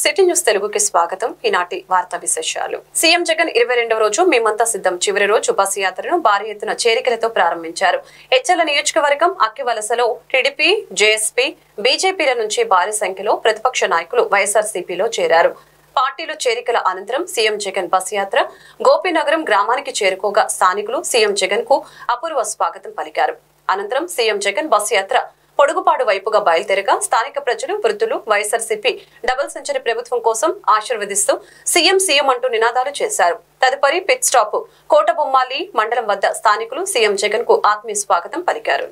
City news తెలుగుకి స్వాగతం. ఈనాటి వార్తా విశేషాలు. సీఎం జగన్ 22వ రోజు మేమంతా సిద్ధం చివరి రోజు బస్సు యాత్రను భారీ ఎత్తున చేరికలతో ప్రారంభించారు. హెచ్చర్ల నియోజకవర్గం అక్కివలసలో టీడీపీ, జేఎస్పీ, బీజేపీల నుంచి భారీ సంఖ్యలో ప్రతిపక్ష నాయకులు వైఎస్ఆర్సీపీలో చేరారు. పార్టీలో చేరికల అనంతరం సీఎం జగన్ బస్ యాత్ర గోపీనగరం గ్రామానికి చేరుకోగా స్థానికులు సీఎం జగన్ కు అపూర్వ స్వాగతం పలికారు. అనంతరం సీఎం జగన్ బస్ యాత్ర పొడుగుపాడు వైపుగా బయలుదేరగా స్థానిక ప్రజలు, వృద్ధులు వైఎస్ఆర్సీపీ డబుల్ సెంచరీ ప్రభుత్వం కోసం ఆశీర్వదిస్తూ సీఎం సీఎం అంటూ నినాదాలు చేశారు. తదుపరి పిట్ స్టాప్ కోటబొమ్మాలి మండలం వద్ద స్థానికులు సీఎం జగన్ కు ఆత్మీయ స్వాగతం పలికారు.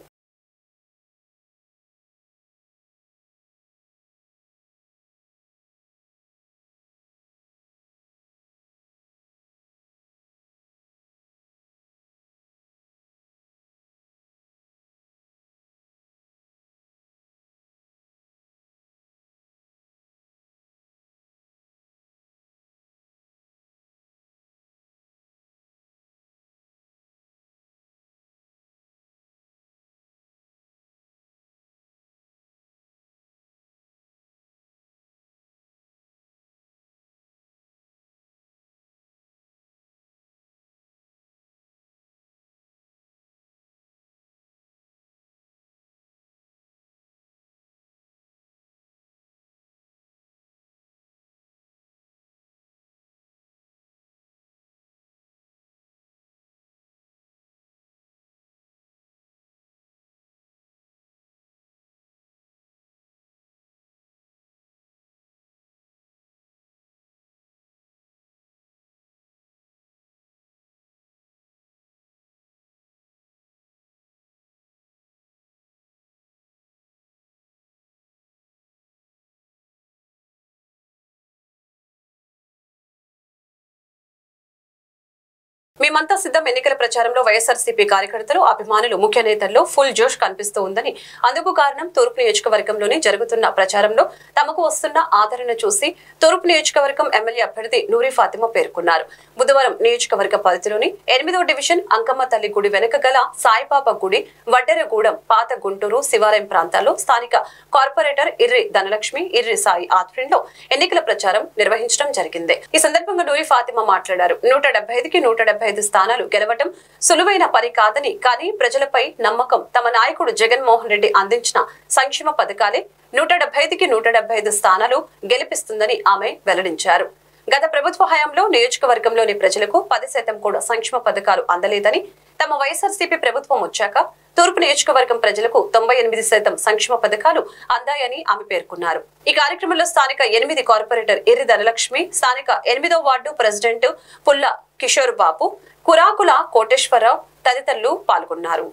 మేమంతా సిద్ధం ఎన్నికల ప్రచారంలో వైఎస్ఆర్సీపీ కార్యకర్తలు, అభిమానులు, ముఖ్య నేతల్లో ఫుల్ జోష్ కనిపిస్తూ ఉందని, అందుకు కారణం తూర్పు నియోజకవర్గంలోని జరుగుతున్న ప్రచారంలో తమకు వస్తున్న ఆదరణ చూసి తూర్పు నియోజకవర్గం ఎమ్మెల్యే అభ్యర్థి నూరి ఫాతిమా పేర్కొన్నారు. బుధవారం నియోజకవర్గ పరిధిలోని 8వ డివిజన్ అంకమ్మ తల్లి గుడి వెనుక గల సాయిబాబా గుడి, వడ్డెరగూడెం, పాత గుంటూరు శివాలయం ప్రాంతాల్లో స్థానిక కార్పొరేటర్ ఇర్రి ధనలక్ష్మి, ఇర్రి సాయి ఆధ్వర్యంలో ఎన్నికల ప్రచారం నిర్వహించడం జరిగింది. ఈ సందర్భంగా నూరి ఫాతిమా మాట్లాడారు. 175కి 175 స్థానాలు గెలవటం సులువైన పని కాదని, కానీ ప్రజలపై నమ్మకం, తమ నాయకుడు జగన్మోహన్ రెడ్డి అందించిన సంక్షేమ పథకాలే 175కి 175 స్థానాలు గెలిపిస్తుందని ఆమె వెల్లడించారు. గత ప్రభుత్వ హయాంలో నియోజకవర్గంలోని ప్రజలకు 10% కూడా సంక్షేమ పథకాలు అందలేదని, తమ వైఎస్ఆర్సీపీ ప్రభుత్వం వచ్చాక తూర్పు నియోజకవర్గం ప్రజలకు 98% సంక్షేమ పథకాలు అందాయని ఆమె పేర్కొన్నారు. ఈ కార్యక్రమంలో స్థానిక 8 కార్పొరేటర్ ఇర్రి ధనలక్ష్మి, స్థానిక 8వ వార్డు ప్రెసిడెంట్ పుల్ల కిషోర్ బాబు, కురాకుల కోటేశ్వరరావు తదితరులు పాల్గొన్నారు.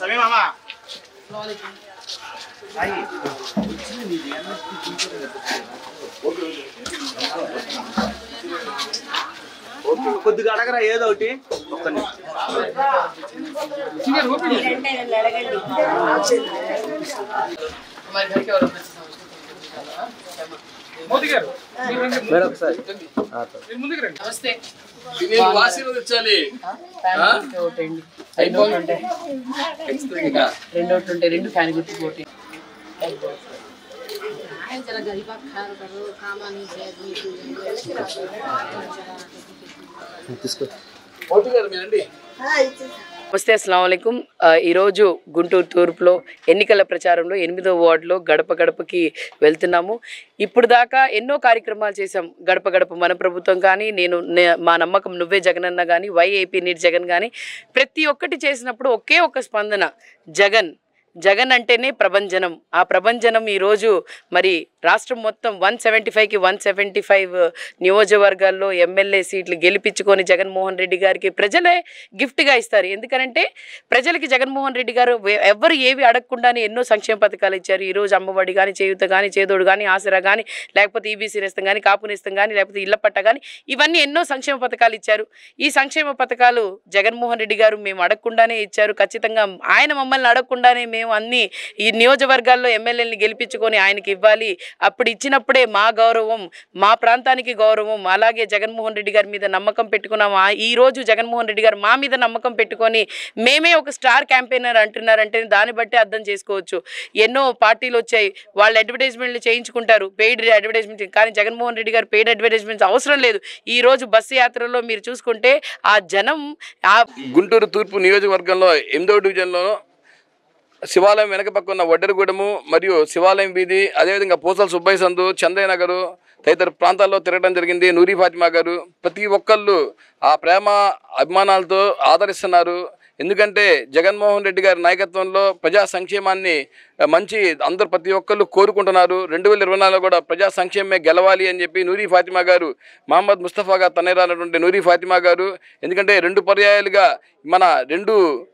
समय मामा కొద్దిగా అడగరా ఏదో ఒకటి. రెండు ఫ్యాన్ గుర్తు పోటీ నమస్తే, అస్సలాము అలైకుం. ఈరోజు గుంటూరు తూర్పులో ఎన్నికల ప్రచారంలో 8వ వార్డులో గడప గడపకి వెళ్తున్నాము. ఇప్పుడు దాకా ఎన్నో కార్యక్రమాలు చేశాం. గడప గడప మన ప్రభుత్వం కానీ, మా నమ్మకం నువ్వే జగనన్న కానీ, వైఏపీ నీట్ జగన్ కానీ, ప్రతి ఒక్కటి చేసినప్పుడు ఒకే ఒక స్పందన, జగన్ జగన్ అంటేనే ప్రభంజనం. ఆ ప్రభంజనం ఈరోజు మరి రాష్ట్రం మొత్తం 175కి 175 నియోజకవర్గాల్లో ఎమ్మెల్యే సీట్లు గెలిపించుకొని జగన్మోహన్ రెడ్డి గారికి ప్రజలే గిఫ్ట్గా ఇస్తారు. ఎందుకంటే ప్రజలకి జగన్మోహన్ రెడ్డి గారు ఎవరు ఏవి అడగకుండానే ఎన్నో సంక్షేమ పథకాలు ఇచ్చారు. ఈరోజు అమ్మఒడి కానీ, చేయూత కానీ, చేదోడు కానీ, ఆసరా కానీ, లేకపోతే ఈబీసీ నేస్తం కానీ, కాపు నేస్తం కానీ, లేకపోతే ఇళ్ల పట్ట కానీ, ఇవన్నీ ఎన్నో సంక్షేమ పథకాలు ఇచ్చారు. ఈ సంక్షేమ పథకాలు జగన్మోహన్ రెడ్డి గారు మేము అడగకుండానే ఇచ్చారు. ఖచ్చితంగా ఆయన మమ్మల్ని అడగకుండానే మేము అన్ని ఈ నియోజకవర్గాల్లో ఎమ్మెల్యేలని గెలిపించుకొని ఆయనకి ఇవ్వాలి. అప్పుడు ఇచ్చినప్పుడే మా గౌరవం, మా ప్రాంతానికి గౌరవం. అలాగే జగన్మోహన్ రెడ్డి గారి మీద నమ్మకం పెట్టుకున్నాము. ఈ రోజు జగన్మోహన్ రెడ్డి గారు మా మీద నమ్మకం పెట్టుకొని మేమే ఒక స్టార్ క్యాంపెయినర్ అంటున్నారంటే దాన్ని బట్టి అర్థం చేసుకోవచ్చు. ఎన్నో పార్టీలు వచ్చాయి, వాళ్ళు అడ్వర్టైజ్మెంట్లు చేయించుకుంటారు, పెయిడ్ అడ్వర్టైజ్మెంట్. కానీ జగన్మోహన్ రెడ్డి గారు పెయిడ్ అడ్వర్టైజ్మెంట్స్ అవసరం లేదు. ఈ రోజు బస్సు యాత్రలో మీరు చూసుకుంటే ఆ జనం గుంటూరు తూర్పు నియోజకవర్గంలో 8వ డివిజన్లో శివాలయం వెనక పక్క ఉన్న వడ్డెరగూడెము మరియు శివాలయం వీధి, అదేవిధంగా పూసల సుబ్బయ్య సందు, చందయ్య నగరు తదితర ప్రాంతాల్లో తిరగడం జరిగింది. నూరి ఫాతిమా గారు ప్రతి ఒక్కళ్ళు ఆ ప్రేమ అభిమానాలతో ఆదరిస్తున్నారు. ఎందుకంటే జగన్మోహన్ రెడ్డి గారి నాయకత్వంలో ప్రజా సంక్షేమాన్ని మంచి అందరూ ప్రతి ఒక్కళ్ళు కోరుకుంటున్నారు. 2024లో కూడా ప్రజా సంక్షేమమే గెలవాలి అని చెప్పి నూరి ఫాతిమా గారు, మహమ్మద్ ముస్తఫా గారు తనయురాలైనటువంటి నూరి ఫాతిమా గారు, ఎందుకంటే 2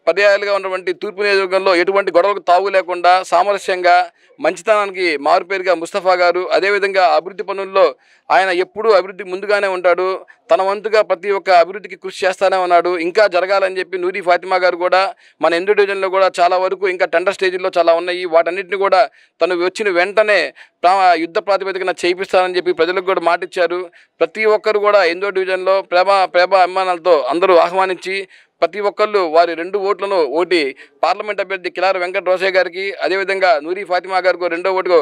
పర్యాయాలుగా ఉన్నటువంటి తూర్పు నియోజకవర్గంలో ఎటువంటి గొడవలకు తావు లేకుండా సామరస్యంగా మంచితనానికి మారుపేరుగా ముస్తఫా గారు, అదేవిధంగా అభివృద్ధి పనుల్లో ఆయన ఎప్పుడూ అభివృద్ధి ముందుగానే ఉంటాడు. తన వంతుగా ప్రతి ఒక్క అభివృద్ధికి కృషి చేస్తూనే ఉన్నాడు. ఇంకా జరగాలని చెప్పి నూరి ఫాతిమా గారు కూడా మన 8వ డివిజన్లో కూడా చాలా వరకు ఇంకా టెండర్ స్టేజ్లో చాలా ఉన్నాయి. వాటన్నిటిని కూడా తను వచ్చిన వెంటనే యుద్ధ ప్రాతిపదికన చేయిస్తానని చెప్పి ప్రజలకు కూడా మాటిచ్చారు. ప్రతి ఒక్కరు కూడా 8వ డివిజన్లో ప్రేమ అభిమానాలతో అందరూ ఆహ్వానించి ప్రతి ఒక్కళ్ళు వారి 2 ఓట్లను, ఒకటి పార్లమెంట్ అభ్యర్థి కిలార వెంకట రోసయ్య గారికి, అదేవిధంగా నూరి ఫాతిమా గారికి 2వ ఓటుకు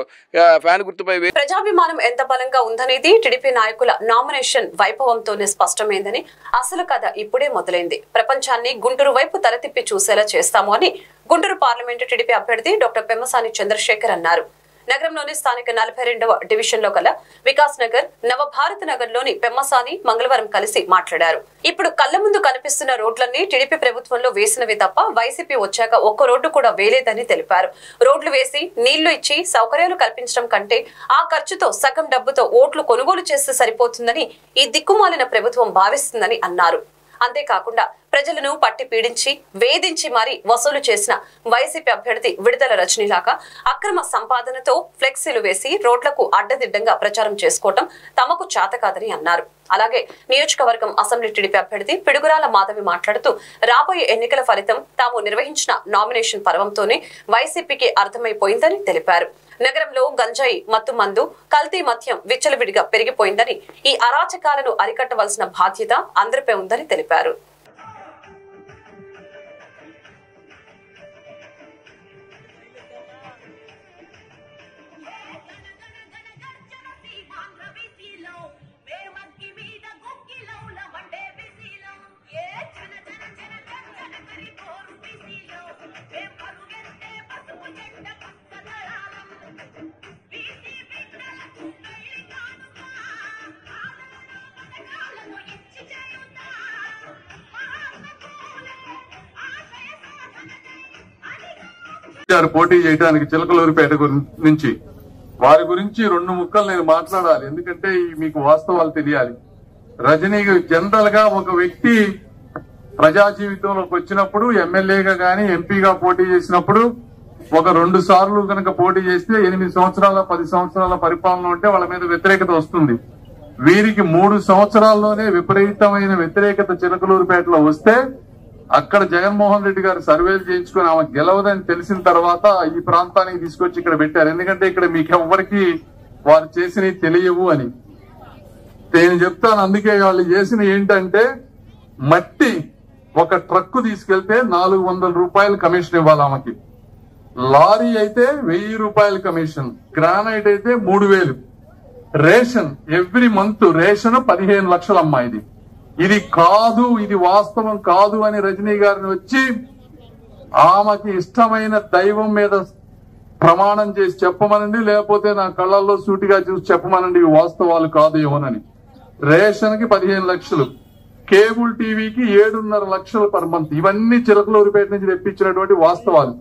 ఫ్యాన్ గుర్తుపై. ప్రజాభిమానం ఎంత బలంగా ఉందనేది టీడీపీ నాయకుల నామినేషన్ వైభవంతోనే స్పష్టమైందని, అసలు కథ ఇప్పుడే మొదలైంది. ప్రపంచాన్ని గుంటూరు వైపు తలతిప్పి చూసేలా చేస్తాము అని గుంటూరు పార్లమెంటు టీడీపీ అభ్యర్థి డాక్టర్ పెమ్మసాని చంద్రశేఖర్ అన్నారు. నగరంలోని స్థానిక 42వ డివిజన్ లో గల వికాస్ నగర్, నవభారత్ నగర్ లోని పెమ్మసాని మంగళవారం కలిసి మాట్లాడారు. ఇప్పుడు కళ్ల ముందు కనిపిస్తున్న రోడ్లన్నీ టీడీపీ ప్రభుత్వంలో వేసినవి తప్ప వైసీపీ వచ్చాక ఒక్క రోడ్డు కూడా వేలేదని తెలిపారు. రోడ్లు వేసి నీళ్లు ఇచ్చి సౌకర్యాలు కల్పించడం కంటే ఆ ఖర్చుతో సగం డబ్బుతో ఓట్లు కొనుగోలు చేస్తే సరిపోతుందని ఈ దిక్కుమాలిన ప్రభుత్వం భావిస్తుందని అన్నారు. అంతేకాకుండా ప్రజలను పట్టి పీడించి వేధించి మరీ వసూలు చేసిన వైసీపీ అభ్యర్థి విడుదల రజనీలాగా అక్రమ సంపాదనతో ఫ్లెక్సీలు వేసి రోడ్లకు అడ్డదిడ్డంగా ప్రచారం చేసుకోవటం తమకు చేత కాదని అన్నారు. అలాగే నియోజకవర్గం అసెంబ్లీ టీడీపీ అభ్యర్థి పిడుగురాల మాధవి మాట్లాడుతూ రాబోయే ఎన్నికల ఫలితం తాము నిర్వహించిన నామినేషన్ పర్వంతోనే వైసీపీకి అర్థమైపోయిందని తెలిపారు. నగరంలో గంజాయి, మత్తు మందు, కల్తీ మద్యం విచ్చలవిడిగా పెరిగిపోయిందని, ఈ అరాచకాలను అరికట్టవలసిన బాధ్యత అందరిపై ఉందని తెలిపారు. పోటీ చేయడానికి చిలకలూరిపేట నుంచి వారి గురించి 2 ముక్కలు నేను మాట్లాడాలి. ఎందుకంటే మీకు వాస్తవాలు తెలియాలి. రజనీ జనరల్ గా ఒక వ్యక్తి ప్రజా జీవితంలోకి వచ్చినప్పుడు ఎమ్మెల్యేగా గాని ఎంపీగా పోటీ చేసినప్పుడు ఒక 2 సార్లు కనుక పోటీ చేస్తే 8 సంవత్సరాల 10 సంవత్సరాల పరిపాలన ఉంటే వాళ్ళ మీద వ్యతిరేకత వస్తుంది. వీరికి 3 సంవత్సరాల్లోనే విపరీతమైన వ్యతిరేకత చిలకలూరిపేటలో వస్తే అక్కడ జగన్మోహన్ రెడ్డి గారు సర్వేలు చేయించుకుని ఆమె గెలవదని తెలిసిన తర్వాత ఈ ప్రాంతానికి తీసుకొచ్చి ఇక్కడ పెట్టారు. ఎందుకంటే ఇక్కడ మీకెవ్వరికి వారు చేసినవి తెలియవు అని నేను చెప్తాను. అందుకే వాళ్ళు చేసిన ఏంటంటే మట్టి ఒక ట్రక్కు తీసుకెళ్తే 400 రూపాయలు కమిషన్ ఇవ్వాలి ఆమెకి, లారీ అయితే 1000 రూపాయలు కమిషన్, గ్రానైట్ అయితే 3000, రేషన్ ఎవ్రీ మంత్ రేషన్ 15 లక్షలు అమ్మా. ఇది కాదు, ఇది వాస్తవం కాదు అని రజనీ గారిని వచ్చి ఆమెకి ఇష్టమైన దైవం మీద ప్రమాణం చేసి చెప్పమనండి, లేకపోతే నా కళ్ళల్లో సూటిగా చూసి చెప్పమనండి ఇవి వాస్తవాలు కాదు ఏమోనని. రేషన్ కి 15 లక్షలు, కేబుల్ టీవీకి 7.5 లక్షలు పర్ మంత్. ఇవన్నీ చిలకలూరిపేట నుంచి తెప్పించినటువంటి వాస్తవాలు.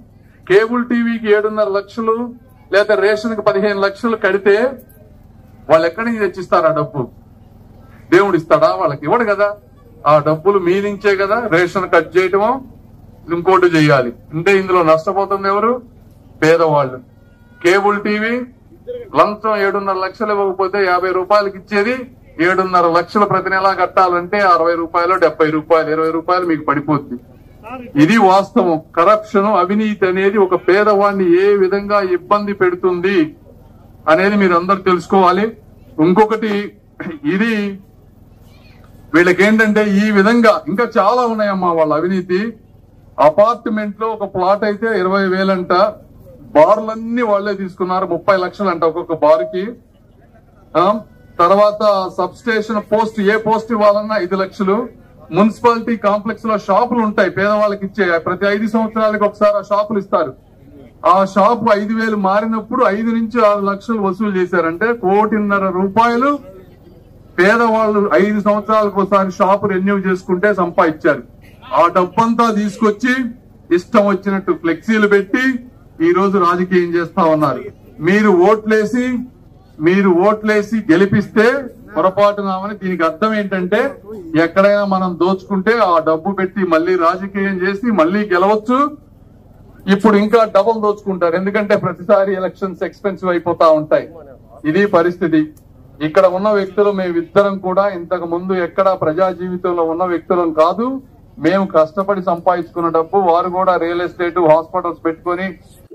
కేబుల్ టీవీకి 7.5 లక్షలు లేదా రేషన్ కి 15 లక్షలు కడితే వాళ్ళు ఎక్కడి నుంచి తెచ్చిస్తారు ఆ డబ్బు? దేవుడు ఇస్తాడా? వాళ్ళకి ఇవ్వడు కదా. ఆ డబ్బులు మీ నుంచే కదా రేషన్ కట్ చేయటమో ఇంకోటి చేయాలి. అంటే ఇందులో నష్టపోతుంది ఎవరు? పేదవాళ్ళు. కేబుల్ టీవీ లంచం 7.5 లక్షలు ఇవ్వకపోతే 50 రూపాయలకి ఇచ్చేది 7.5 లక్షలు ప్రతి నెలా కట్టాలంటే 60 రూపాయలు, 70 రూపాయలు, 20 రూపాయలు మీకు పడిపోద్ది. ఇది వాస్తవం. కరప్షన్, అవినీతి అనేది ఒక పేదవాడిని ఏ విధంగా ఇబ్బంది పెడుతుంది అనేది మీరు అందరు తెలుసుకోవాలి. ఇంకొకటి, ఇది వీళ్ళకేంటంటే ఈ విధంగా ఇంకా చాలా ఉన్నాయమ్మా వాళ్ళ అవినీతి. అపార్ట్మెంట్ లో ఒక ప్లాట్ అయితే 20,000 అంట. బార్లన్నీ వాళ్లే తీసుకున్నారు, 30 లక్షలు అంట ఒక్కొక్క బార్కి. తర్వాత సబ్ స్టేషన్ పోస్ట్, ఏ పోస్ట్ ఇవ్వాలన్నా 5 లక్షలు. మున్సిపాలిటీ కాంప్లెక్స్ లో షాపులు ఉంటాయి పేదవాళ్ళకి ఇచ్చే, ప్రతి 5 సంవత్సరాలకు ఒకసారి ఆ షాపులు ఇస్తారు. ఆ షాపు 5,000 మారినప్పుడు 5 నుంచి 6 లక్షలు వసూలు చేశారంటే 1,50,00,000 రూపాయలు పేదవాళ్ళు 5 సంవత్సరాలకు ఒకసారి షాపు రెన్యూ చేసుకుంటే సంపాదించారు. ఆ డబ్బంతా తీసుకొచ్చి ఇష్టం వచ్చినట్టు ఫ్లెక్సీలు పెట్టి ఈ రోజు రాజకీయం చేస్తా ఉన్నారు. మీరు ఓట్లేసి గెలిపిస్తే పొరపాటునామని దీనికి అర్థం ఏంటంటే ఎక్కడైనా మనం దోచుకుంటే ఆ డబ్బు పెట్టి మళ్ళీ రాజకీయం చేసి మళ్ళీ గెలవచ్చు. ఇప్పుడు ఇంకా డబుల్ దోచుకుంటారు, ఎందుకంటే ప్రతిసారి ఎలక్షన్స్ ఎక్స్పెన్సివ్ అయిపోతా ఉంటాయి. ఇది పరిస్థితి. ఇక్కడ ఉన్న వ్యక్తులు మేమిద్దరం కూడా ఇంతకు ముందు ఎక్కడ ప్రజా జీవితంలో ఉన్న వ్యక్తులం కాదు. మేము కష్టపడి సంపాదించుకున్న డబ్బు, వారు కూడా రియల్ ఎస్టేట్, హాస్పిటల్స్ పెట్టుకుని.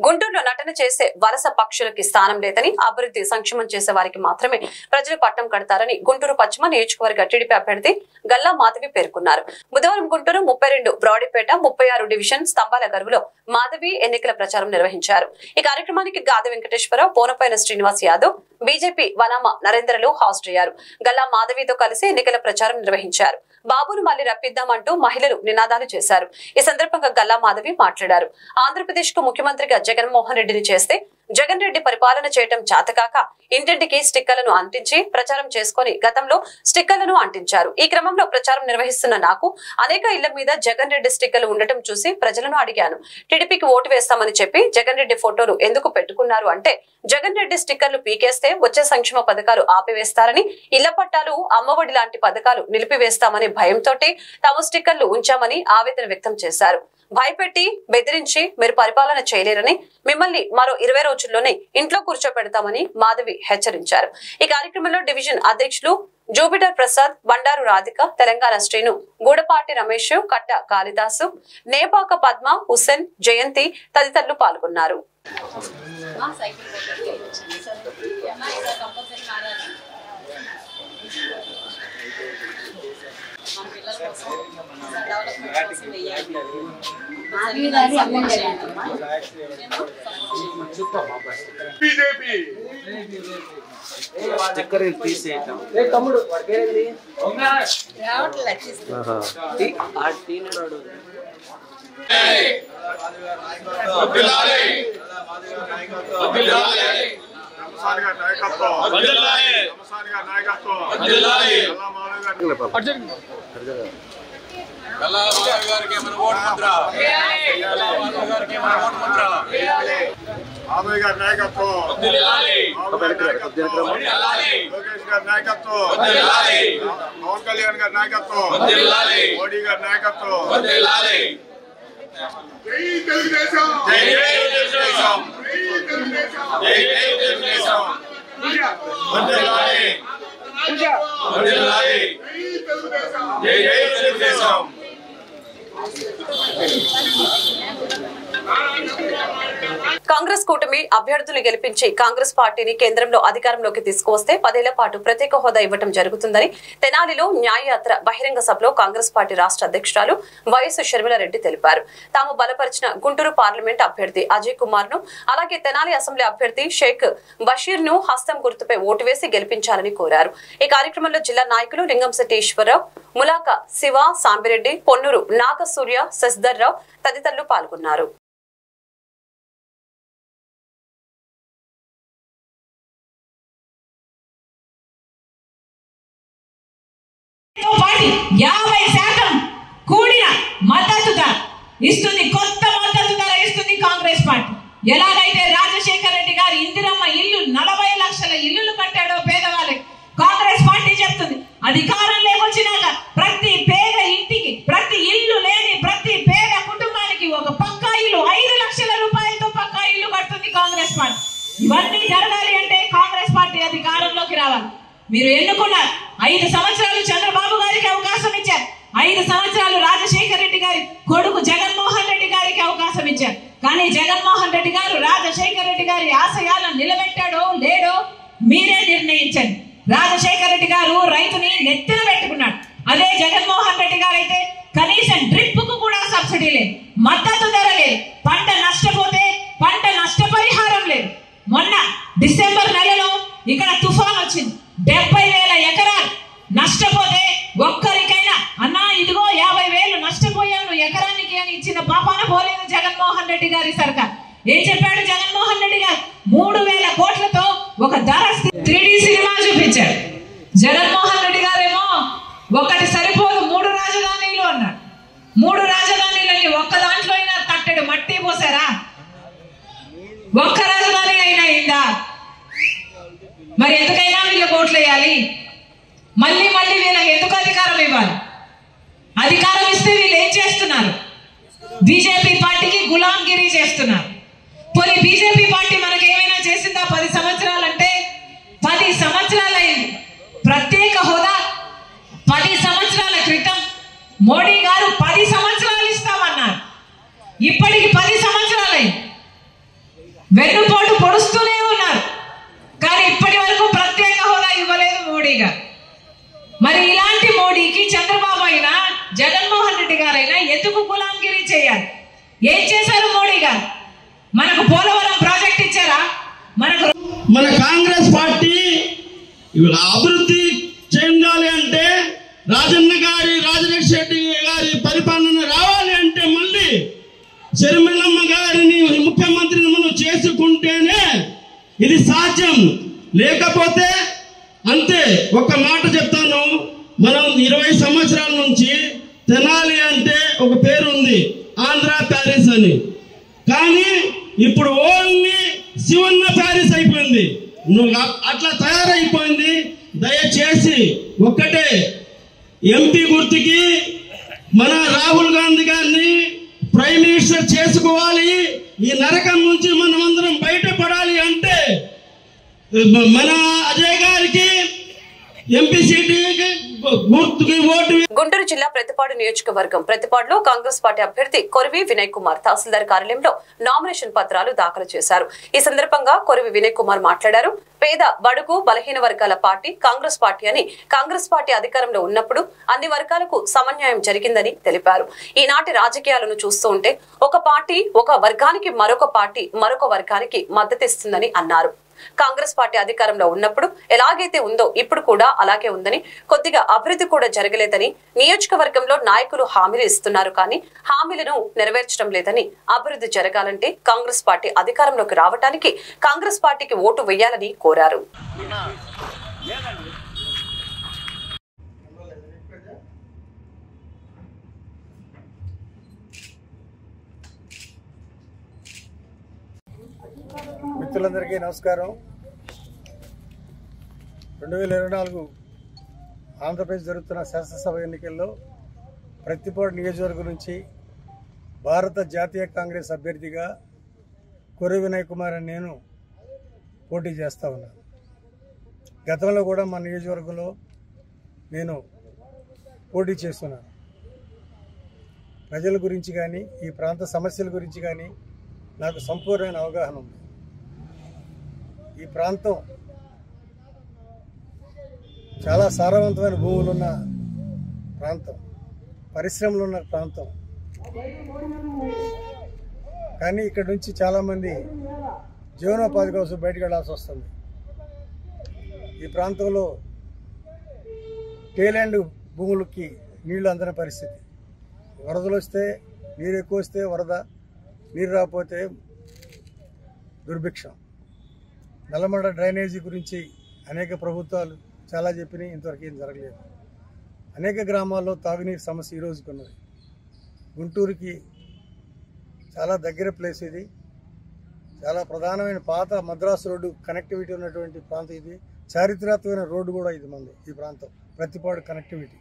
గుంటూరులో నటన చేసే వలస పక్షులకి స్థానం లేదని, అభివృద్ధి సంక్షేమం చేసే వారికి మాత్రమే ప్రజలు పట్టం కడతారని గుంటూరు పశ్చిమ నియోజకవర్గ టీడీపీ అభ్యర్థి గల్లా మాధవి పేర్కొన్నారు. బుధవారం గుంటూరు 32 బ్రాడీపేట 36 డివిజన్ స్తంభాల గరువులో మాధవి ఎన్నికల ప్రచారం నిర్వహించారు. ఈ కార్యక్రమానికి గాది వెంకటేశ్వరరావు, పోనపైన శ్రీనివాస్ యాదవ్, బీజేపీ వనామ నరేంద్రలు హాజరయ్యారు. గల్లా మాధవితో కలిసి ఎన్నికల ప్రచారం నిర్వహించారు. బాబును మళ్లీ రప్పిద్దామంటూ మహిళలు నినాదాలు చేశారు. ఈ సందర్భంగా గల్లా మాధవి మాట్లాడారు. ఆంధ్రప్రదేశ్ కు ముఖ్యమంత్రిగా జగన్మోహన్ రెడ్డిని చేస్తే జగన్ రెడ్డి పరిపాలన చేయడం చేతకాక ఇంటింటికి స్టిక్కర్లను అంటించి ప్రచారం చేసుకుని గతంలో స్టిక్కర్లను అంటించారు. ఈ క్రమంలో ప్రచారం నిర్వహిస్తున్న నాకు అనేక ఇళ్ల మీద జగన్ రెడ్డి స్టిక్కర్లు ఉండటం చూసి ప్రజలను అడిగాను. టీడీపీకి ఓటు వేస్తామని చెప్పి జగన్ రెడ్డి ఫోటోలు ఎందుకు పెట్టుకున్నారు అంటే, జగన్ రెడ్డి స్టిక్కర్లు పీకేస్తే వచ్చే సంక్షేమ పథకాలు ఆపివేస్తారని, ఇళ్ల పట్టాలు, అమ్మఒడి లాంటి పథకాలు నిలిపివేస్తామని భయంతో తాము స్టిక్కర్లు ఉంచామని ఆవేదన వ్యక్తం చేశారు. భయపెట్టి బెదిరించి మీరు పరిపాలన చేయలేరని, మిమ్మల్ని మరో 20 రోజుల్లోనే ఇంట్లో కూర్చోపెడతామని మాధవి హెచ్చరించారు. ఈ కార్యక్రమంలో డివిజన్ అధ్యక్షులు జూపిటర్ ప్రసాద్, బండారు రాధిక, తెలంగాణ శ్రీను, గూడపాటి రమేష్, కట్ట కాళిదాసు, నేపాక పద్మ, హుస్సేన్, జయంతి తదితరులు పాల్గొన్నారు. మాధవి గారి నాయకత్వం, లోకేష్ గారి నాయకత్వం, పవన్ కళ్యాణ్ గారి నాయకత్వం, మోడీ గారి నాయకత్వం. జై తెలుగుదేశం, జై తెలుగుదేశం, జై తెలుగుదేశం, జై తెలుగుదేశం. కాంగ్రెస్ కూటమి అభ్యర్థులు గెలిపించి కాంగ్రెస్ పార్టీని కేంద్రంలో అధికారంలోకి తీసుకువస్తే 10 ఏళ్ల పాటు ప్రత్యేక హోదా ఇవ్వడం జరుగుతుందని తెనాలిలో న్యాయయాత్ర బహిరంగ సభలో కాంగ్రెస్ పార్టీ రాష్ట్ర అధ్యక్షురాలు వైఎస్ షర్మిలారెడ్డి తెలిపారు. తాము బలపరిచిన గుంటూరు పార్లమెంట్ అభ్యర్థి అజయ్ కుమార్ ను, అలాగే తెనాలి అసెంబ్లీ అభ్యర్థి షేక్ బషీర్ ను హస్తం గుర్తుపై ఓటు వేసి గెలిపించాలని కోరారు. ఈ కార్యక్రమంలో జిల్లా నాయకులు లింగంశెట్టి ఈశ్వరరావు, ములాక శివ, సాంబిరెడ్డి, పొన్నూరు నాగసూర్య, శశిధర్ రావు తదితరులు పాల్గొన్నారు. కూడిన మద్దతు ధర ఇస్తుంది, కొత్త మద్దతు ధర ఇస్తుంది కాంగ్రెస్ పార్టీ. ఎలాగైతే రాజశేఖర రెడ్డి గారు ఇందిరమ్మ ఇల్లు 40 లక్షల ఇల్లులు కట్టాడో పేదవాళ్ళకి, కాంగ్రెస్ పార్టీ చెప్తుంది అధికారంలోకి వచ్చినాక ప్రతి పేద ఇంటికి, ప్రతి ఇల్లు లేని ప్రతి పేద కుటుంబానికి ఒక పక్కా ఇల్లు 5 లక్షల రూపాయలతో పక్కా ఇల్లు కడుతుంది కాంగ్రెస్ పార్టీ. ఇవన్నీ జరగాలి అంటే కాంగ్రెస్ పార్టీ అధికారంలోకి రావాలి. మీరు ఎన్నుకున్నారు 5 సంవత్సరాలు చంద్రబాబు గారికి అవకాశం ఇచ్చారు, 5 సంవత్సరాలు రాజశేఖర రెడ్డి గారి కొడుకు జగన్మోహన్ రెడ్డి గారికి అవకాశం ఇచ్చారు. కానీ జగన్మోహన్ రెడ్డి గారు రాజశేఖర రెడ్డి గారి ఆశయాలను నిలబెట్టాడో లేడో మీరే నిర్ణయించండి. రాజశేఖర రెడ్డి గారు రైతుని నెత్తిన పెట్టుకున్నాడు. అదే జగన్మోహన్ రెడ్డి గారు అయితే కనీసం డ్రిప్ కు కూడా సబ్సిడీ లేదు, మద్దతు ధర లేదు, పంట నష్టపోతే పంట నష్టపరిహారం లేదు. మొన్న డిసెంబర్ నెలలో ఇక్కడ తుఫాన్ వచ్చింది, 70,000 ఎకరాలు నష్టపోతే ఒక్కరికైనా అన్నా ఇదిగో 50,000 నష్టపోయాను ఎకరానికి అని ఇచ్చిన పాపాన పోలేదు జగన్మోహన్ రెడ్డి గారి సర్కార్. ఏం చెప్పాడు జగన్మోహన్ రెడ్డి గారు? 3,000 కోట్లతో ఒక ధర 3D సినిమా చూపించాడు. జగన్మోహన్ రెడ్డి గారేమో ఒకటి సరిపోదు 3 రాజధానులు అన్నాడు. 3 రాజధానులని ఒక్క దాంట్లో అయినా తట్టడు మట్టి పోసారా? ఒక్క రాజధాని అయినా అయిందా? మరి ఎందుకైనా వీళ్ళకి ఓట్లు వేయాలి? మళ్ళీ మళ్ళీ వీళ్ళకి ఎందుకు అధికారం ఇవ్వాలి? అధికారం ఇస్తే వీళ్ళు ఏం చేస్తున్నారు? బీజేపీ పార్టీకి గులాంగిరి చేస్తున్నారు. పోనీ బీజేపీ పార్టీ మనకి ఏమైనా చేసిందా? 10 సంవత్సరాలంటే 10 సంవత్సరాలైంది. ప్రత్యేక హోదా 10 సంవత్సరాల క్రితం మోడీ గారు 10 సంవత్సరాలు ఇస్తామన్నారు. ఇప్పటికి 10 సంవత్సరాలైంది. వెన్నుపోటు పొడుస్తూనే ఉన్నారు, కానీ ఇప్పటి వరకు ప్రత్యేక హోదా ఇవ్వలేదు మోడీ గారు. మరి ఇలాంటి మోడీకి చంద్రబాబు అయినా జగన్మోహన్ రెడ్డి గారైనా ఎందుకు గులాంగిరి చేయాలి? ఏం చేశారు మోడీ గారు? మనకు పోలవరం ప్రాజెక్ట్ ఇచ్చారా? మన కాంగ్రెస్ పార్టీ అభివృద్ధి చెందాలి అంటే రాజన్న గారి, రాజశేఖర రెడ్డి గారి పరిపాలన రావాలి అంటే మళ్ళీ షర్మిలమ్మ గారిని ముఖ్యమంత్రిని మనం చేసుకుంటేనే ఇది సాధ్యం. లేకపోతే అంతే. ఒక మాట చెప్తాను, మనం 20 సంవత్సరాల నుంచి తెనాలి అంటే ఒక పేరు ఉంది, ఆంధ్ర ప్యారిస్ అని. కానీ ఇప్పుడు ఓన్లీ శివన్న ప్యారిస్ అయిపోయింది. అట్లా తయారైపోయింది. దయచేసి ఒక్కటే ఎంపీ గుర్తుకి మన రాహుల్ గాంధీ గారిని ప్రైమ్ మినిస్టర్ చేసుకోవాలి. ఈ నరకం నుంచి మనం అందరం బయటపడాలి అంటే మన అజయ్ గారికి ఎంపీ సీటుకి గుర్తుకి ఓటు. గుంటూరు జిల్లా ప్రతిపాడు నియోజకవర్గం ప్రతిపాడులో కాంగ్రెస్ పార్టీ అభ్యర్థి కొరివి వినయ్ కుమార్ తహసీల్దార్ కార్యాలయంలో నామినేషన్ పత్రాలు దాఖలు చేశారు. ఈ సందర్భంగా కొరివి వినయ్ కుమార్ మాట్లాడారు. పేద, బడుగు, బలహీన వర్గాల పార్టీ కాంగ్రెస్ పార్టీ అని, కాంగ్రెస్ పార్టీ అధికారంలో ఉన్నప్పుడు అన్ని వర్గాలకు సమన్యాయం జరిగిందని తెలిపారు. ఈనాటి రాజకీయాలను చూస్తూ ఉంటే ఒక పార్టీ ఒక వర్గానికి మరొక పార్టీ మరొక వర్గానికి మద్దతిస్తుందని అన్నారు. కాంగ్రెస్ పార్టీ అధికారంలో ఉన్నప్పుడు ఎలాగైతే ఉందో ఇప్పుడు కూడా అలాగే ఉందని, కొద్దిగా అభివృద్ధి కూడా జరగలేదని, నియోజకవర్గంలో నాయకులు హామీలు ఇస్తున్నారు కానీ హామీలను నెరవేర్చడం లేదని, అభివృద్ధి జరగాలంటే కాంగ్రెస్ పార్టీ అధికారంలోకి రావడానికి కాంగ్రెస్ పార్టీకి ఓటు వేయాలని కోరారు. మిత్రులందరికీ నమస్కారం. 2024 ఆంధ్రప్రదేశ్ జరుగుతున్న శాసనసభ ఎన్నికల్లో ప్రతిపాడు నియోజకవర్గం నుంచి భారత జాతీయ కాంగ్రెస్ అభ్యర్థిగా కొరివి వినయ్ కుమార్ అని నేను పోటీ చేస్తూ ఉన్నాను. గతంలో కూడా మా నియోజకవర్గంలో నేను పోటీ చేస్తున్నాను. ప్రజల గురించి కానీ ఈ ప్రాంత సమస్యల గురించి కానీ నాకు సంపూర్ణమైన అవగాహన ఉంది. ఈ ప్రాంతం చాలా సారవంతమైన భూములున్న ప్రాంతం, పరిశ్రమలు ఉన్న ప్రాంతం. కానీ ఇక్కడ నుంచి చాలామంది జీవనోపాధి కోసం బయటకు వెళ్ళాల్సి వస్తుంది. ఈ ప్రాంతంలో టేలాండ్ భూములకి నీళ్లు అందని పరిస్థితి. వరదలు వస్తే, నీరు ఎక్కువ వస్తే వరద, నీరు రాకపోతే దుర్భిక్షం. నల్లమడ డ్రైనేజీ గురించి అనేక ప్రభుత్వాలు చాలా చెప్పినాయి, ఇంతవరకు ఏం జరగలేదు. అనేక గ్రామాల్లో తాగునీరు సమస్య ఈ రోజుకు ఉన్నది. గుంటూరుకి చాలా దగ్గర ప్లేస్ ఇది. చాలా ప్రధానమైన పాత మద్రాసు రోడ్డు కనెక్టివిటీ ఉన్నటువంటి ప్రాంతం ఇది. చారిత్రాత్మకమైన రోడ్డు కూడా ఇది మంది ఈ ప్రాంతం. ప్రతిపాడు కనెక్టివిటీ,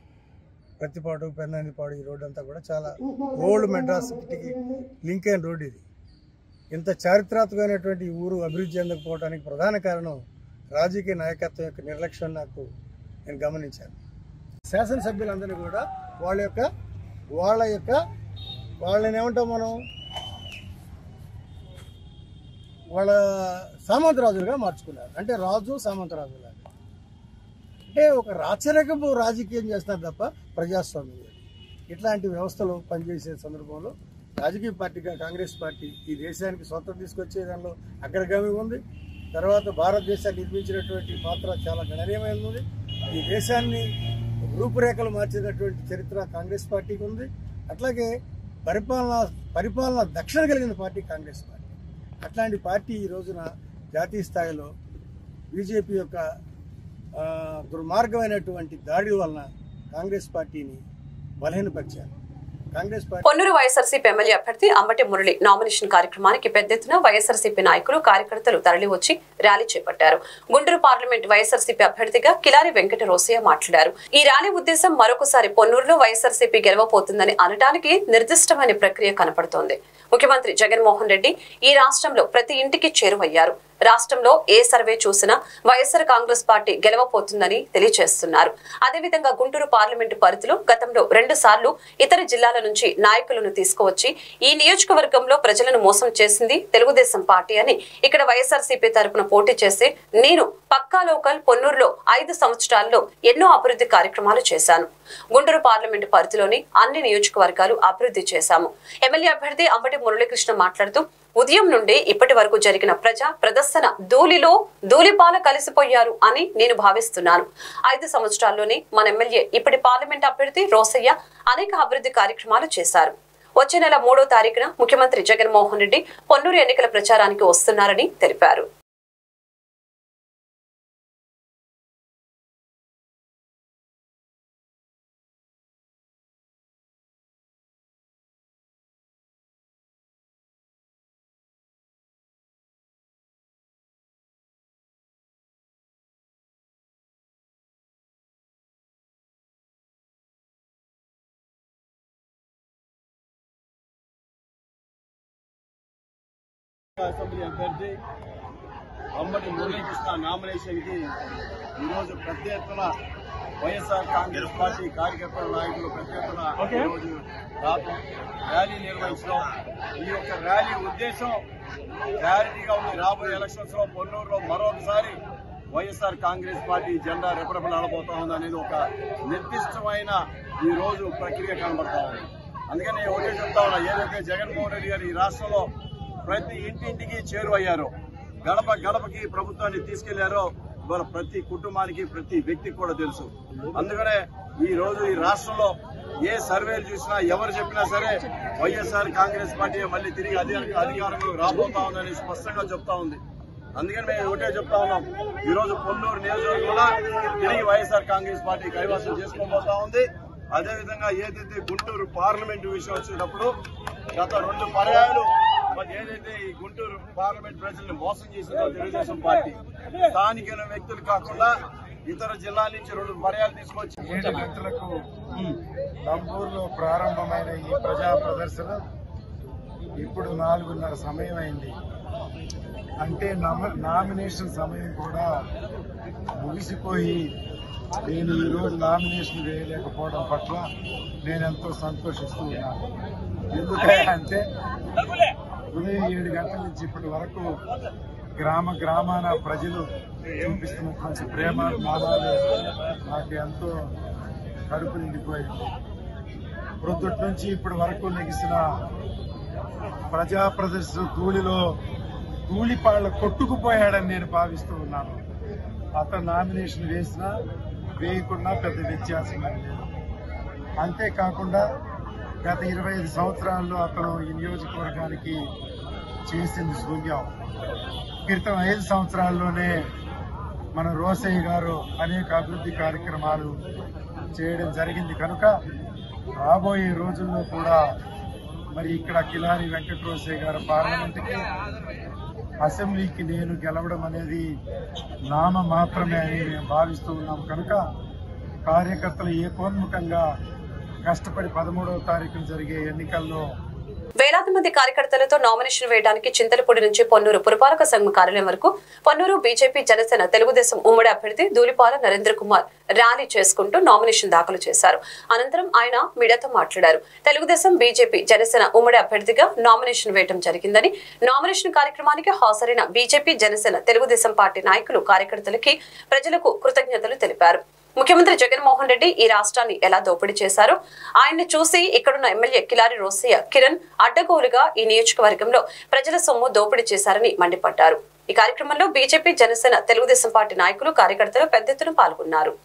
ప్రతిపాడు పెన్నందిపాడు ఈ రోడ్డు అంతా కూడా చాలా ఓల్డ్ మెడ్రాస్ సిటీకి లింక్ అయిన రోడ్డు ఇది. ఇంత చారిత్రాత్మకమైనటువంటి ఊరు అభివృద్ధి చెందకపోవడానికి ప్రధాన కారణం రాజకీయ నాయకత్వం యొక్క నిర్లక్ష్యం నేను గమనించాను. శాసనసభ్యులందరినీ కూడా వాళ్ళని ఏమంటాం మనం, వాళ్ళ సామంతరాజులుగా మార్చుకున్నారు. అంటే రాజు సామంతరాజులాగా, అంటే ఒక రాచరికపు రాజకీయం చేస్తున్నారు తప్ప ప్రజాస్వామ్యం. ఇట్లాంటి వ్యవస్థలు పనిచేసే సందర్భంలో రాజకీయ పార్టీగా కాంగ్రెస్ పార్టీ ఈ దేశానికి స్వతంత్రం తీసుకొచ్చే దానిలో అగ్రగామి ఉంది. తర్వాత భారతదేశాన్ని నిర్మించినటువంటి పాత్ర చాలా గణనీయమైనది. ఈ దేశాన్ని రూపురేఖలు మార్చినటువంటి చరిత్ర కాంగ్రెస్ పార్టీకి ఉంది. అట్లాగే పరిపాలన దక్షిణ కలిగిన పార్టీ కాంగ్రెస్ పార్టీ. అట్లాంటి పార్టీ ఈ రోజున జాతీయ స్థాయిలో బీజేపీ యొక్క దుర్మార్గమైనటువంటి దాడి వలన కాంగ్రెస్ పార్టీని బలహీనపరిచారు. పొన్నూరు వైఎస్ఆర్సీపీ ఎమ్మెల్యే అభ్యర్థి అంబటి మురళి నామినేషన్ కార్యక్రమానికి పెద్ద ఎత్తున వైఎస్ఆర్సీపీ నాయకులు కార్యకర్తలు తరలివచ్చి ర్యాలీ చేపట్టారు. గుంటూరు పార్లమెంట్ వైఎస్ఆర్సీపీ అభ్యర్థిగా కిలారి వెంకట రోసయ్య మాట్లాడారు. ఈ ర్యాలీ ఉద్దేశం మరొకసారి పొన్నూరులో వైఎస్ఆర్సీపీ గెలవబోతుందని అనడానికి నిర్దిష్టమైన ప్రక్రియ కనపడుతోంది. ముఖ్యమంత్రి జగన్మోహన్ రెడ్డి ఈ రాష్ట్రంలో ప్రతి ఇంటికి చేరువయ్యారు. రాష్ట్రంలో ఏ సర్వే చూసినా వైఎస్ఆర్ కాంగ్రెస్ పార్టీ గెలవబోతుందని తెలియజేస్తున్నారు. అదేవిధంగా గుంటూరు పార్లమెంటు పరిధిలో గతంలో 2 సార్లు ఇతర జిల్లాల నుంచి నాయకులను తీసుకువచ్చి ఈ నియోజకవర్గంలో ప్రజలను మోసం చేసింది తెలుగుదేశం పార్టీ అని ఇక్కడ వైఎస్ఆర్సీపీ తరపున పోటీ చేసి నేను పక్కా లోకల్ పొన్నూరులో 5 సంవత్సరాల్లో ఎన్నో అభివృద్ధి కార్యక్రమాలు చేశాను. గుంటూరు పార్లమెంటు పరిధిలోని అన్ని నియోజకవర్గాలు అభివృద్ధి చేశాము. ఎమ్మెల్యే అభ్యర్థి అంబటి మురళీకృష్ణ మాట్లాడుతూ ఉదయం నుండి ఇప్పటి వరకు జరిగిన ప్రజా ప్రదర్శన ధూళిలో ధూళిపాల కలిసిపోయారు అని నేను భావిస్తున్నాను. 5 సంవత్సరాల్లోనే మన ఎమ్మెల్యే ఇప్పటి పార్లమెంట్ అభ్యర్థి రోసయ్య అనేక అభివృద్ధి కార్యక్రమాలు చేశారు. వచ్చే నెల 3వ తారీఖున ముఖ్యమంత్రి జగన్మోహన్ రెడ్డి పొన్నూరు ఎన్నికల ప్రచారానికి వస్తున్నారని తెలిపారు. అసెంబ్లీ అభ్యర్థి అంబటి మురళీకృష్ణ నామినేషన్ కి ఈరోజు పెద్ద ఎత్తున వైఎస్ఆర్ కాంగ్రెస్ పార్టీ కార్యకర్తల నాయకులు పెద్ద ఎత్తున ఈరోజు ర్యాలీ నిర్వహించడం. ఈ యొక్క ర్యాలీ ఉద్దేశం క్లారిటీగా ఉంది. రాబోయే ఎలక్షన్స్ లో పొన్నూరులో మరొకసారి వైఎస్ఆర్ కాంగ్రెస్ పార్టీ జెండా రెపరెపలాడబోతా ఉంది అనేది ఒక నిర్దిష్టమైన ఈ రోజు ప్రక్రియ కనబడతా ఉంది. అందుకని ఒకటే చెప్తా ఉన్నా, ఏదైతే జగన్మోహన్ రెడ్డి గారు ఈ రాష్ట్రంలో ప్రతి ఇంటింటికి చేరువయ్యారో, గడప గడపకి ప్రభుత్వాన్ని తీసుకెళ్లారో ఇవాళ ప్రతి కుటుంబానికి ప్రతి వ్యక్తికి కూడా తెలుసు. అందుకనే ఈ రోజు ఈ రాష్ట్రంలో ఏ సర్వేలు చూసినా ఎవరు చెప్పినా సరే వైఎస్ఆర్ కాంగ్రెస్ పార్టీ మళ్ళీ తిరిగి అధికారంలో రాబోతా ఉందని స్పష్టంగా చెప్తా ఉంది. అందుకని మేము ఒకటే చెప్తా ఉన్నాం, ఈ రోజు పొన్నూరు నియోజకవర్గంలో తిరిగి వైఎస్ఆర్ కాంగ్రెస్ పార్టీ కైవసం చేసుకోబోతా ఉంది. అదేవిధంగా ఏదైతే గుంటూరు పార్లమెంటు విషయం వచ్చేటప్పుడు గత 2 పర్యాయాలు ఏదైతే ఈ గుంటూరు పార్లమెంట్ ప్రజల్ని మోసం చేసిందో తెలుగుదేశం పార్టీ, స్థానికైన వ్యక్తులు కాకుండా ఇతర జిల్లాల నుంచి 2 పర్యాలు తీసుకొచ్చి 7 గంటలకు నంబూరులో ప్రారంభమైన ఈ ప్రజా ప్రదర్శన ఇప్పుడు 4:30 సమయం అయింది. అంటే నామినేషన్ సమయం కూడా ముగిసిపోయి నేను ఈరోజు నామినేషన్ వేయలేకపోవడం పట్ల నేనెంతో సంతోషిస్తూ ఉన్నాను. ఎందుకంటే ఉదయం 7 గంటల నుంచి ఇప్పటి వరకు గ్రామాన ప్రజలు చూపిస్తున్నటువంటి ప్రేమ నామాలు నాకు ఎంతో కడుపు నిండిపోయింది. ప్రొద్దుటి నుంచి ఇప్పటి వరకు లెగిసిన ప్రజా ప్రదర్శన ధూళిపాళ్ళ కొట్టుకుపోయాడని నేను భావిస్తూ ఉన్నాను. అతను నామినేషన్ వేసినా వేయకున్నా పెద్ద వ్యత్యాసం లేదు. అంతేకాకుండా గత 25 సంవత్సరాల్లో అతను ఈ నియోజకవర్గానికి చేసింది శూన్యం. క్రితం 5 సంవత్సరాల్లోనే మన రోసయ్య గారు అనేక అభివృద్ధి కార్యక్రమాలు చేయడం జరిగింది. కనుక రాబోయే రోజుల్లో కూడా మరి ఇక్కడ కిలారి వెంకట రోసయ్య గారు పార్లమెంటుకి అసెంబ్లీకి నేను గెలవడం అనేది నామ మాత్రమే అని మేము భావిస్తూ ఉన్నాం కనుక కార్యకర్తలు ఏకోన్ముఖంగా కష్టపడి 13వ తారీఖున జరిగే ఎన్నికల్లో వేలాది మంది కార్యకర్తలతో నామినేషన్ వేయడానికి చింతలపూడి నుంచి పొన్నూరు పురపాలక సంఘం కార్యాలయం వరకు పొన్నూరు బీజేపీ జనసేన తెలుగుదేశం ఉమ్మడి అభ్యర్థి ధూళిపాల నరేంద్ర కుమార్ ర్యాలీ చేసుకుంటూ నామినేషన్ దాఖలు చేశారు. అనంతరం ఆయన మీడియాతో మాట్లాడారు. తెలుగుదేశం బీజేపీ జనసేన ఉమ్మడి అభ్యర్థిగా నామినేషన్ వేయడం జరిగిందని, నామినేషన్ కార్యక్రమానికి హాజరైన బీజేపీ జనసేన తెలుగుదేశం పార్టీ నాయకులు కార్యకర్తలకి ప్రజలకు కృతజ్ఞతలు తెలిపారు. ముఖ్యమంత్రి జగన్మోహన్ రెడ్డి ఈ రాష్ట్రాన్ని ఎలా దోపిడీ చేశారో ఆయన్ని చూసి ఇక్కడున్న ఎమ్మెల్యే కిలారి రోసయ్య కిరణ్ అడ్డగోలుగా ఈ నియోజకవర్గంలో ప్రజల సొమ్ము దోపిడీ చేశారని మండిపడ్డారు. ఈ కార్యక్రమంలో బీజేపీ జనసేన తెలుగుదేశం పార్టీ నాయకులు కార్యకర్తలు పెద్ద ఎత్తున పాల్గొన్నారు.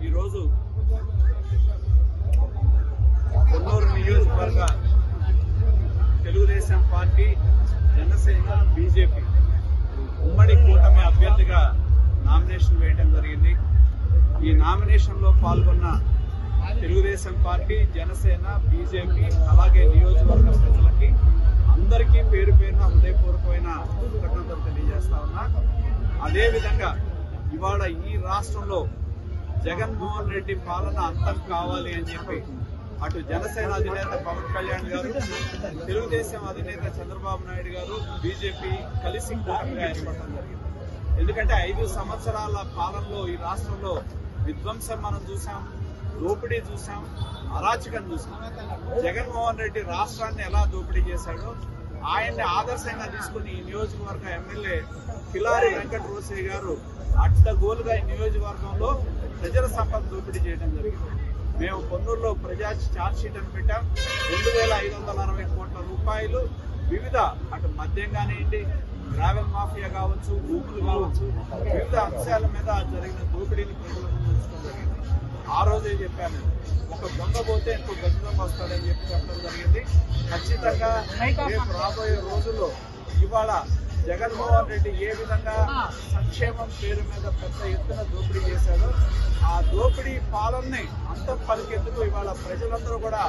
ఈరోజు పొన్నూరు నియోజకవర్గ తెలుగుదేశం పార్టీ జనసేన బీజేపీ ఉమ్మడి కూటమి అభ్యర్థిగా నామినేషన్ వేయడం జరిగింది. ఈ నామినేషన్లో పాల్గొన్న తెలుగుదేశం పార్టీ జనసేన బీజేపీ అలాగే నియోజకవర్గ ప్రజలకి అందరికీ పేరు పేరున హృదయపూర్వకమైన కృతజ్ఞతలు తెలియజేస్తా ఉన్నా. అదేవిధంగా ఇవాళ ఈ రాష్ట్రంలో జగన్మోహన్ రెడ్డి పాలన అంతం కావాలి అని చెప్పి అటు జనసేన అధినేత పవన్ కళ్యాణ్ గారు, తెలుగుదేశం అధినేత చంద్రబాబు నాయుడు గారు, బీజేపీ కలిసి కూటమిగా ఏర్పడటం జరిగింది. ఎందుకంటే 5 సంవత్సరాల పాలనలో ఈ రాష్ట్రంలో విధ్వంసం మనం చూసాం, దోపిడీ చూసాం, అరాచకం చూసాం. జగన్మోహన్ రెడ్డి రాష్ట్రాన్ని ఎలా దోపిడీ చేశాడో ఆయన్ని ఆదర్శంగా తీసుకుని ఈ నియోజకవర్గ ఎమ్మెల్యే కిలారి వెంకట రోసయ్య గారు అడ్డగోలుగా ఈ నియోజకవర్గంలో ప్రజల సంపద దోపిడీ చేయడం జరిగింది. మేము పొన్నూరులో ప్రజా ఛార్జ్ షీట్ అని పెట్టాం. 2560 కోట్ల రూపాయలు వివిధ అటు మద్యం కానివ్వండి, గ్రావెల్ మాఫియా కావచ్చు, భూములు కావచ్చు, వివిధ అంశాల మీద జరిగిన దోపిడీని ప్రజలకు చూసుకోవడం జరిగింది. ఆ రోజే చెప్పాను, ఒక దొంగ పోతే ఇంకో గజ దొంగ వస్తాడని చెప్పడం జరిగింది. ఖచ్చితంగా రేపు రాబోయే రోజుల్లో ఇవాళ జగన్మోహన్ రెడ్డి ఏ విధంగా సంక్షేమం పేరు మీద పెద్ద ఎత్తున దోపిడీ చేశాడో ఆ దోపిడీ పాలనని అంతం పలికేందుకు ఇవాళ ప్రజలందరూ కూడా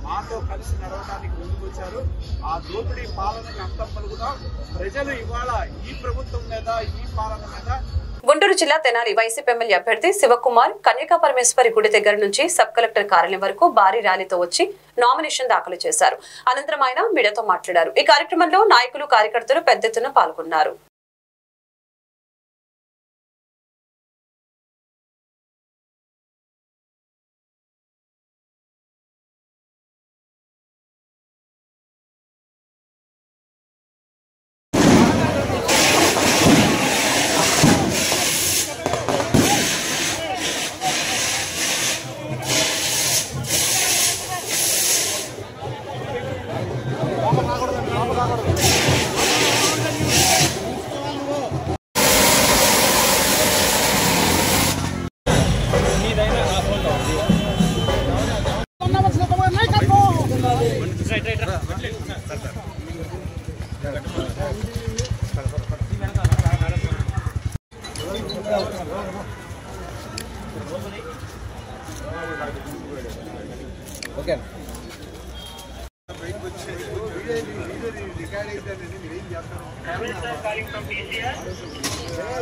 మాతో కలిసి నడవడానికి ముందుకొచ్చారు. ఆ దోపిడీ పాలనని అంతం పలుకుదాం. ప్రజలు ఇవాళ ఈ ప్రభుత్వం మీద, ఈ పాలన మీద. గుంటూరు జిల్లా తెనాలి వైసీపీ ఎమ్మెల్యే అభ్యర్థి శివకుమార్ కన్యకా పరమేశ్వరి గుడి దగ్గర నుంచి సబ్ కలెక్టర్ కార్యాలయం వరకు భారీ ర్యాలీతో వచ్చి నామినేషన్ దాఖలు చేశారు. అనంతరం ఆయన మీడియాతో మాట్లాడారు. ఈ కార్యక్రమంలో నాయకులు, కార్యకర్తలు పెద్ద ఎత్తున పాల్గొన్నారు.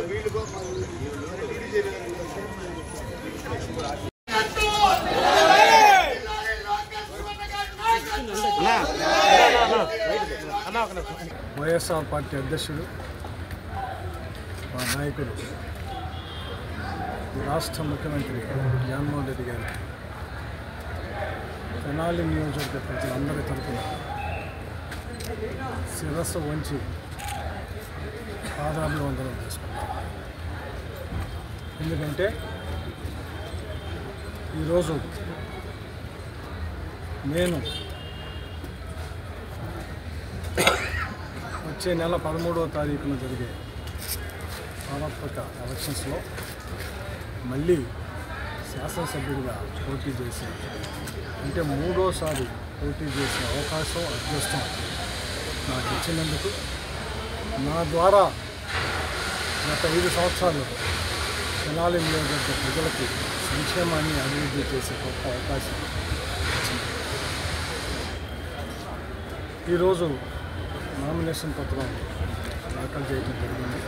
వీళ్ళు వైఎస్ఆర్ పార్టీ అధ్యక్షుడు మా నాయకుడు రాష్ట్ర ముఖ్యమంత్రి జగన్మోహన్ రెడ్డి గారు తెనాలి నియోజకవర్గ ప్రజలందరి తరఫున శిరస్సు వంచి పాదాభివందనం చేసుకున్నాం. ఎందుకంటే ఈరోజు నేను వచ్చే నెల 13వ తారీఖున జరిగే సార్వత్రిక ఎలక్షన్స్లో మళ్ళీ శాసనసభ్యుడిగా పోటీ చేసి అంటే 3వసారి పోటీ చేసే అవకాశం అదృష్టం నాకు ఇచ్చినందుకు నా ద్వారా గత 5 సంవత్సరాలు తెనాలి నియోజకవర్గ ప్రజలకు సంక్షేమాన్ని అభివృద్ధి చేసే గొప్ప అవకాశం వచ్చింది. ఈరోజు నామినేషన్ పత్రం దాఖలు చేయడం జరిగింది.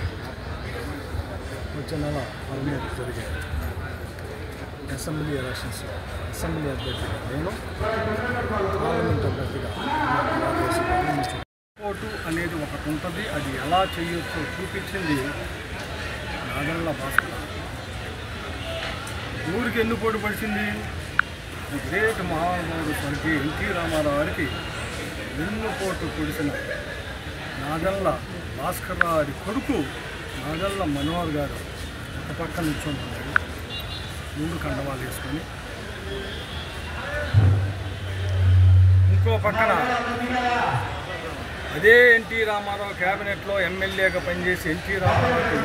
వచ్చే నెల 13 జరిగే అసెంబ్లీ ఎలక్షన్స్లో అసెంబ్లీ అభ్యర్థిగా నేను, పార్లమెంట్ అభ్యర్థిగా ఓటు అనేది ఒకటి ఉంటుంది. అది ఎలా చేయొచ్చో చూపించింది నాదెండ్ల భాస్కర్. ఊరికి ఎన్ని పోటీ పడిచింది? గ్రేట్ మహానుభావుడు స్వర్గీయ ఎన్టీ రామారావు గారికి వెన్నుపోటు పొడిచిన నాదెండ్ల భాస్కర్ గారి కొడుకు నాదెండ్ల మనోహర్ గారు ఒక పక్క నిల్చుంటున్నాడు, ముందు కండవాలు వేసుకొని. ఇంకో పక్కన అదే ఎన్టీ రామారావు క్యాబినెట్లో ఎమ్మెల్యేగా పనిచేసి ఎన్టీ రామారావుకి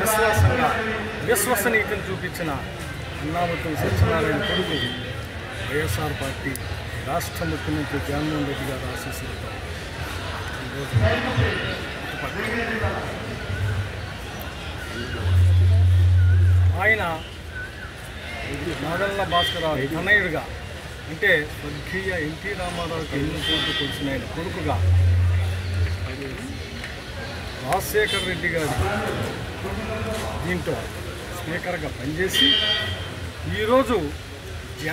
విశ్వసనీయతను చూపించిన అన్నామతుల సత్యనారాయణ కొడుకు వైఎస్ఆర్ పార్టీ రాష్ట్ర ముఖ్యమంత్రి జగన్మోహన్ రెడ్డి గారు ఆశీస్సులతో ఈరోజు ఆయన నాదెండ్ల భాస్కరరావు తనయుడిగా అంటే స్వర్గీయ ఎన్టీ రామారావుకి ఎన్నుకోటు కొలిసిన ఆయన కొడుకుగా రాజశేఖర్ రెడ్డి గారు దీంట్లో స్పీకర్గా పనిచేసి ఈరోజు